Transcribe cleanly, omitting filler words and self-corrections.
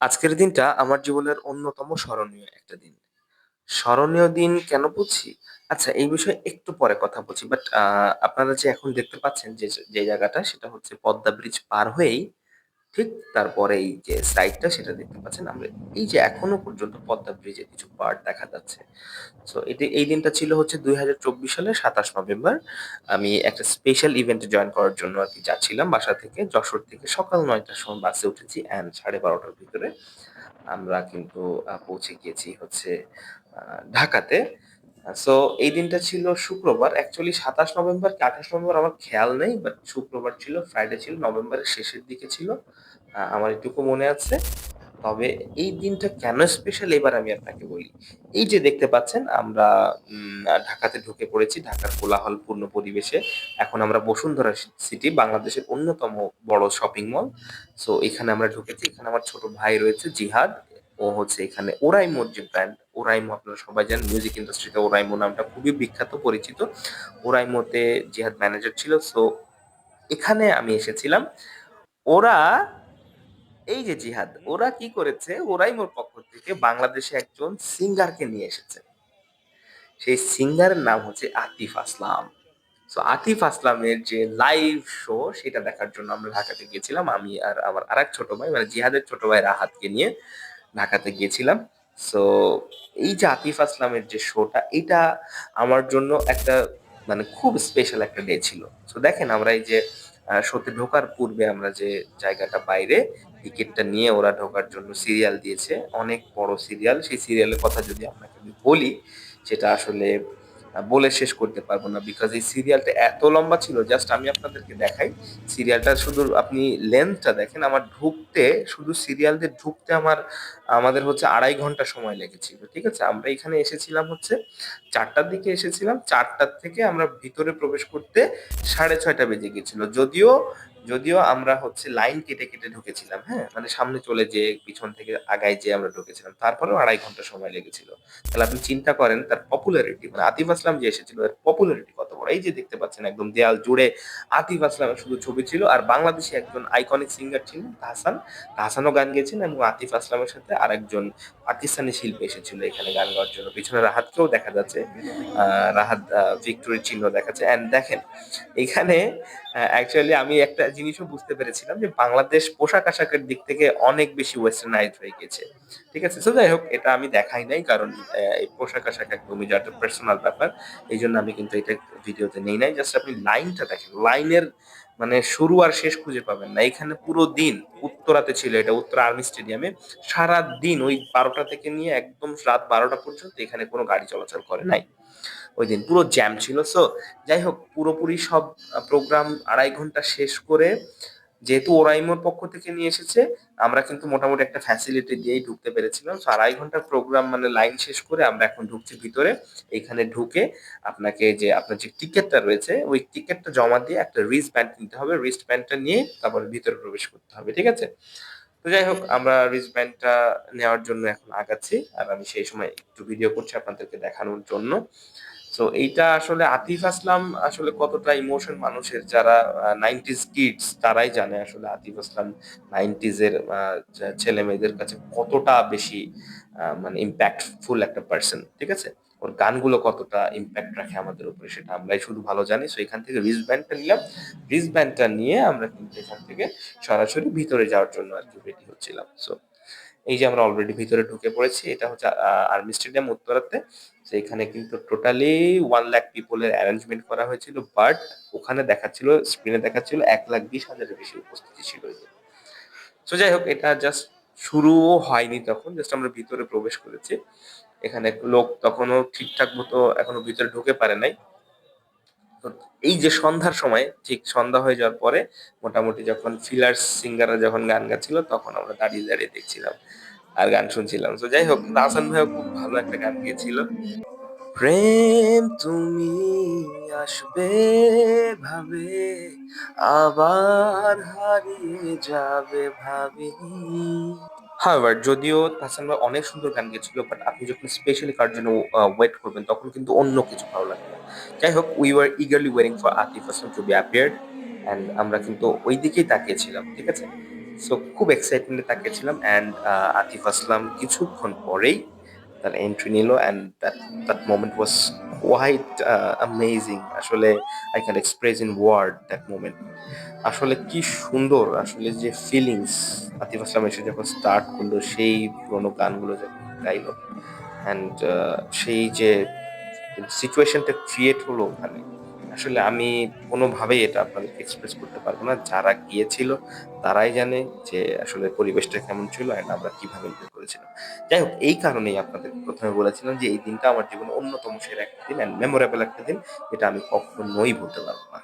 আজকের দিনটা আমার জীবনের অন্যতম স্মরণীয় একটা দিন। স্মরণীয় দিন কেন বলছি? আচ্ছা, এই বিষয়ে একটু পরে কথা বলছি। বাট আপনারা যে এখন দেখতে পাচ্ছেন যে জায়গাটা সেটা হচ্ছে পদ্মা ব্রিজ পার হয়েই ঠিক তারপরে এই যে সাইডটা সেটা দেখতে পাচ্ছেন। আমরা এই যে এখনো পর্যন্ত পদ্মা ব্রিজের কিছু পার্ট দেখা যাচ্ছে। সো এই দিনটা ছিল হচ্ছে ২০২৪ সালের ২৭ নভেম্বর। আমি একটা স্পেশাল ইভেন্টে জয়েন করার জন্য আরকি যাচ্ছিলাম বাসা থেকে। যশোর থেকে সকাল ৯ টার সময় বাসে উঠেছি অ্যান্ড ১২:৩০ টার ভিতরে আমরা কিন্তু পৌঁছে গিয়েছি হচ্ছে আ ঢাকাতে। সো এই দিনটা ছিল শুক্রবার। অ্যাকচুয়ালি ২৭ নভেম্বর কি ২৮ নভেম্বর আমার খেয়াল নেই। বাট শুক্রবার ছিল, ফ্রাইডে ছিল, নভেম্বরের শেষের দিকে ছিল। আমার এটুকু মনে আছে। তবে এই দিনটা কেন স্পেশাল এবার আমি আপনাকে বলি। এই যে দেখতে পাচ্ছেন আমরা ঢাকাতে ঢুকে পড়েছি, ঢাকার কোলাহলপূর্ণ পরিবেশে। এখন আমরা বসুন্ধরা সিটি বাংলাদেশের অন্যতম বড় শপিং মল। সো এখানে আমরা ঢুকেছি। এখানে আমার ছোট ভাই রয়েছে জিহাদ। ও হচ্ছে এখানে ওরাইমোর যে ব্র্যান্ড, ওরাইমো আপনারা সবাই জানেন মিউজিক ইন্ডাস্ট্রিতে ওরাইমো নামটা খুবই বিখ্যাত পরিচিত। ওরাইমোতে জিহাদ ম্যানেজার ছিল। সো এখানে আমি এসেছিলাম। ওরা এই যে জিহাদ, ওরা কি করেছে? ওরাই মোর পক্ষ থেকে বাংলাদেশে একজন সিঙ্গারকে নিয়ে এসেছে। সেই সিঙ্গারের নাম হচ্ছে আতিফ আসলাম। সো আতিফ আসলামের যে লাইভ শো সেটা দেখার জন্য আমরা ঢাকাতে গিয়েছিলাম। আমি আর আমার আরেক ছোট ভাই মানে জিহাদের ছোট ভাই রাহাতকে নিয়ে ঢাকাতে গিয়েছিলাম। সো এই যে আতিফ আসলামের যে শোটা এটা আমার জন্য একটা মানে খুব স্পেশাল একটা ডে ছিল। সো দেখেন আমরা এই যে শোতে ঢোকার পূর্বে আমরা যে জায়গাটা বাইরে টিকেটটা নিয়ে ওরা ঢোকার জন্য সিরিয়াল দিয়েছে। অনেক বড় সিরিয়াল। সেই সিরিয়ালের কথা যদি আপনাকে আমি বলি সেটা আসলে বলে শেষ করতে পারবো না। বিকজ এই সিরিয়ালটা এত লম্বা ছিল জাস্ট আমি আপনাদেরকে দেখাই। সিরিয়ালটা শুধু আপনি লেন্থটা দেখেন। আমার ঢুকতে শুধু সিরিয়াল দিয়ে ঢুকতে আমাদের হচ্ছে ২.৫ ঘন্টা সময় লেগেছিল। ঠিক আছে? আমরা এখানে এসেছিলাম হচ্ছে ৪টার দিকে এসেছিলাম। ৪টার থেকে আমরা ভিতরে প্রবেশ করতে ৬:৩০ বেজে গেছিল। যদিও আমরা হচ্ছে লাইন কেটে ঢুকেছিলাম, হ্যাঁ? মানে সামনে চলে যেয়ে পিছন থেকে আগায় যেয়ে আমরা ঢুকেছিলাম। তারপরেও ২.৫ ঘন্টা সময় লেগেছিল। তাহলে আপনি চিন্তা করেন তার পপুলারিটি মানে আতিফ আসলাম যে এসেছিল এর পপুলারিটি কত বড়। এই যে দেখতে পাচ্ছেন একদম দেয়াল জুড়ে আতিফ আসলামের শুধু ছবি ছিল আর বাংলাদেশী একজন আইকনিক সিঙ্গার ছিলেন তাহসান। তাহসানও গান গেয়েছেন এবং আতিফ আসলামের সাথে আরেকজন পাকিস্তানি শিল্পী এসেছিল এখানে গান গাওয়ার জন্য। পিছনে রাহাতকেও দেখা যাচ্ছে। রাহাত ভিক্টোরির চিহ্ন দেখাচ্ছে। অ্যান্ড দেখেন এখানে অ্যাকচুয়ালি আমি একটা জিনিসও বুঝতে পেরেছিলাম যে বাংলাদেশ পোশাক-আশাকের দিক থেকে অনেক বেশি ওয়েস্টার্নাইজড হয়ে গেছে। ঠিক আছে? সো যাই হোক এটা আমি দেখাই নাই কারণ এই পোশাক-আশাক একদমই যার পার্সোনাল ব্যাপার। এইজন্য আমি কিন্তু এটা ভিডিওতে নেই নাই। জাস্ট আপনি লাইনটা দেখেন। লাইনের মানে শুরু আর শেষ খুঁজে পাবেন না। এখানে পুরো দিন উত্তরাতে ছিল এটা উত্তরা আর্মি স্টেডিয়ামে। সারাদিন ওই ১২টা থেকে নিয়ে একদম রাত ১২টা পর্যন্ত এখানে কোনো গাড়ি চলাচল করে নাই। ওইদিন পুরো জ্যাম ছিল। সো যাই হোক পুরোপুরি সব প্রোগ্রাম ২.৫ ঘন্টা শেষ করে যেহেতু ওরাইমোর পক্ষ থেকে নিয়ে এসেছে আমরা কিন্তু মোটামুটি একটা ফ্যাসিলিটি দিয়েই ঢুকতে পেরেছিলাম। সো ২.৫ ঘন্টার প্রোগ্রাম মানে লাইন শেষ করে আমরা এখন ঢুকছি ভিতরে। এইখানে ঢুকে আপনাকে যে আপনার যে টিকেটটা রয়েছে ওই টিকেটটা জমা দিয়ে একটা রিস্ট ব্যান্ড নিতে হবে। রিস্ট ব্যান্ডটা নিয়ে তারপরে ভিতরে প্রবেশ করতে হবে। ঠিক আছে? তো যাই হোক আমরা রিস্ট ব্যান্ডটা নেওয়ার জন্য এখন আগাচ্ছি। আর আমি সেই সময় একটু ভিডিও করছি আপনাদেরকে দেখানোর জন্য। সো এইটা আসলে আতিফ আসলাম আসলে কতটা ইমোশন মানুষের যারা 90s কিডস তারাই জানে আসলে আতিফ আসলাম 90s এর ছেলে মেয়েদের কাছে কতটা বেশি মানে ইম্প্যাক্টফুল একটা পার্সন। ঠিক আছে? ওর গানগুলো কতটা ইম্প্যাক্ট রাখে আমাদের উপরে সেটা আমরাই শুধু ভালো জানি। সো এখান থেকে রিস্ট ব্যান্ডটা নিলাম। রিস্ট ব্যান্ডটা নিয়ে আমরা কিন্তু এখান থেকে সরাসরি ভিতরে যাওয়ার জন্য আরকি রেডি হচ্ছিলাম। সো এই যে আমরা অলরেডি ভিতরে ঢুকে পড়েছি। এটা হচ্ছে আর্মি স্টেডিয়াম উত্তরাতে। তো এখানে কিন্তু টোটালি 1 লাখ পিপল এর অ্যারেঞ্জমেন্ট করা হয়েছিল। বাট ওখানে দেখাচ্ছিল স্ক্রিনে দেখাচ্ছিল ১,২০,০০০ এর বেশি উপস্থিতি ছিল ওইদিন। সো যাই হোক এটা জাস্ট শুরুও হয়নি তখন। জাস্ট আমরা ভিতরে প্রবেশ করেছি। এখানে লোক তখনও ঠিকঠাক মতো এখনো ভিতরে ঢুকে পারে নাই। তো এই যে সন্ধ্যার সময় ঠিক সন্ধ্যা হয়ে যাওয়ার পরে মোটামুটি যখন ফিলার্স সিঙ্গাররা যখন গান গাচ্ছিল তখন আমরা দাঁড়িয়ে দেখছিলাম আর গান শুনছিলাম। তো যাই হোক হাসান ভাইও খুব ভালো একটা গান গেয়েছিল। প্রেম তুমি আসবে ভাবে আবার হারিয়ে যাবে ভাবিনি। However, যদিও তাহসান ভাই অনেক সুন্দর গান গেয়েছিল বাট আপনি যখন স্পেশালি কার জন্য ওয়েট করবেন তখন কিন্তু অন্য কিছু ভালো লাগবে। যাই হোক we were eagerly waiting for Atif Aslam to be appeared and আমরা কিন্তু ওই দিকেই তাকিয়েছিলাম। ঠিক আছে? সো খুব এক্সাইটমেন্টে তাকিয়েছিলাম অ্যান্ড আতিফ আসলাম কিছুক্ষণ পরেই তার এন্ট্রি নিল and that moment was quite amazing. আসলে I can express in word that moment. আসলে কি সুন্দর আসলে যে ফিলিংস, আতিফ আসলাম এসে যখন স্টার্ট করলো সেই পুরোনো গানগুলো যখন গাইলো অ্যান্ড সেই যে সিচুয়েশনটা ক্রিয়েট হলো ওখানে, আসলে আমি কোনোভাবেই এটা আপনাদেরকে এক্সপ্রেস করতে পারবো না। যারা গিয়েছিল তারাই জানে যে আসলে পরিবেশটা কেমন ছিল অ্যান্ড আমরা কিভাবে এনজয় করেছিলাম। যাই হোক, এই কারণেই আপনাদেরকে ১ম এ বলেছিলাম যে এই দিনটা আমার জীবনে অন্যতম সেরা একটা দিন অ্যান্ড মেমোরেবল একটা দিন। এটা আমি কখনোই ভুলতে পারব না।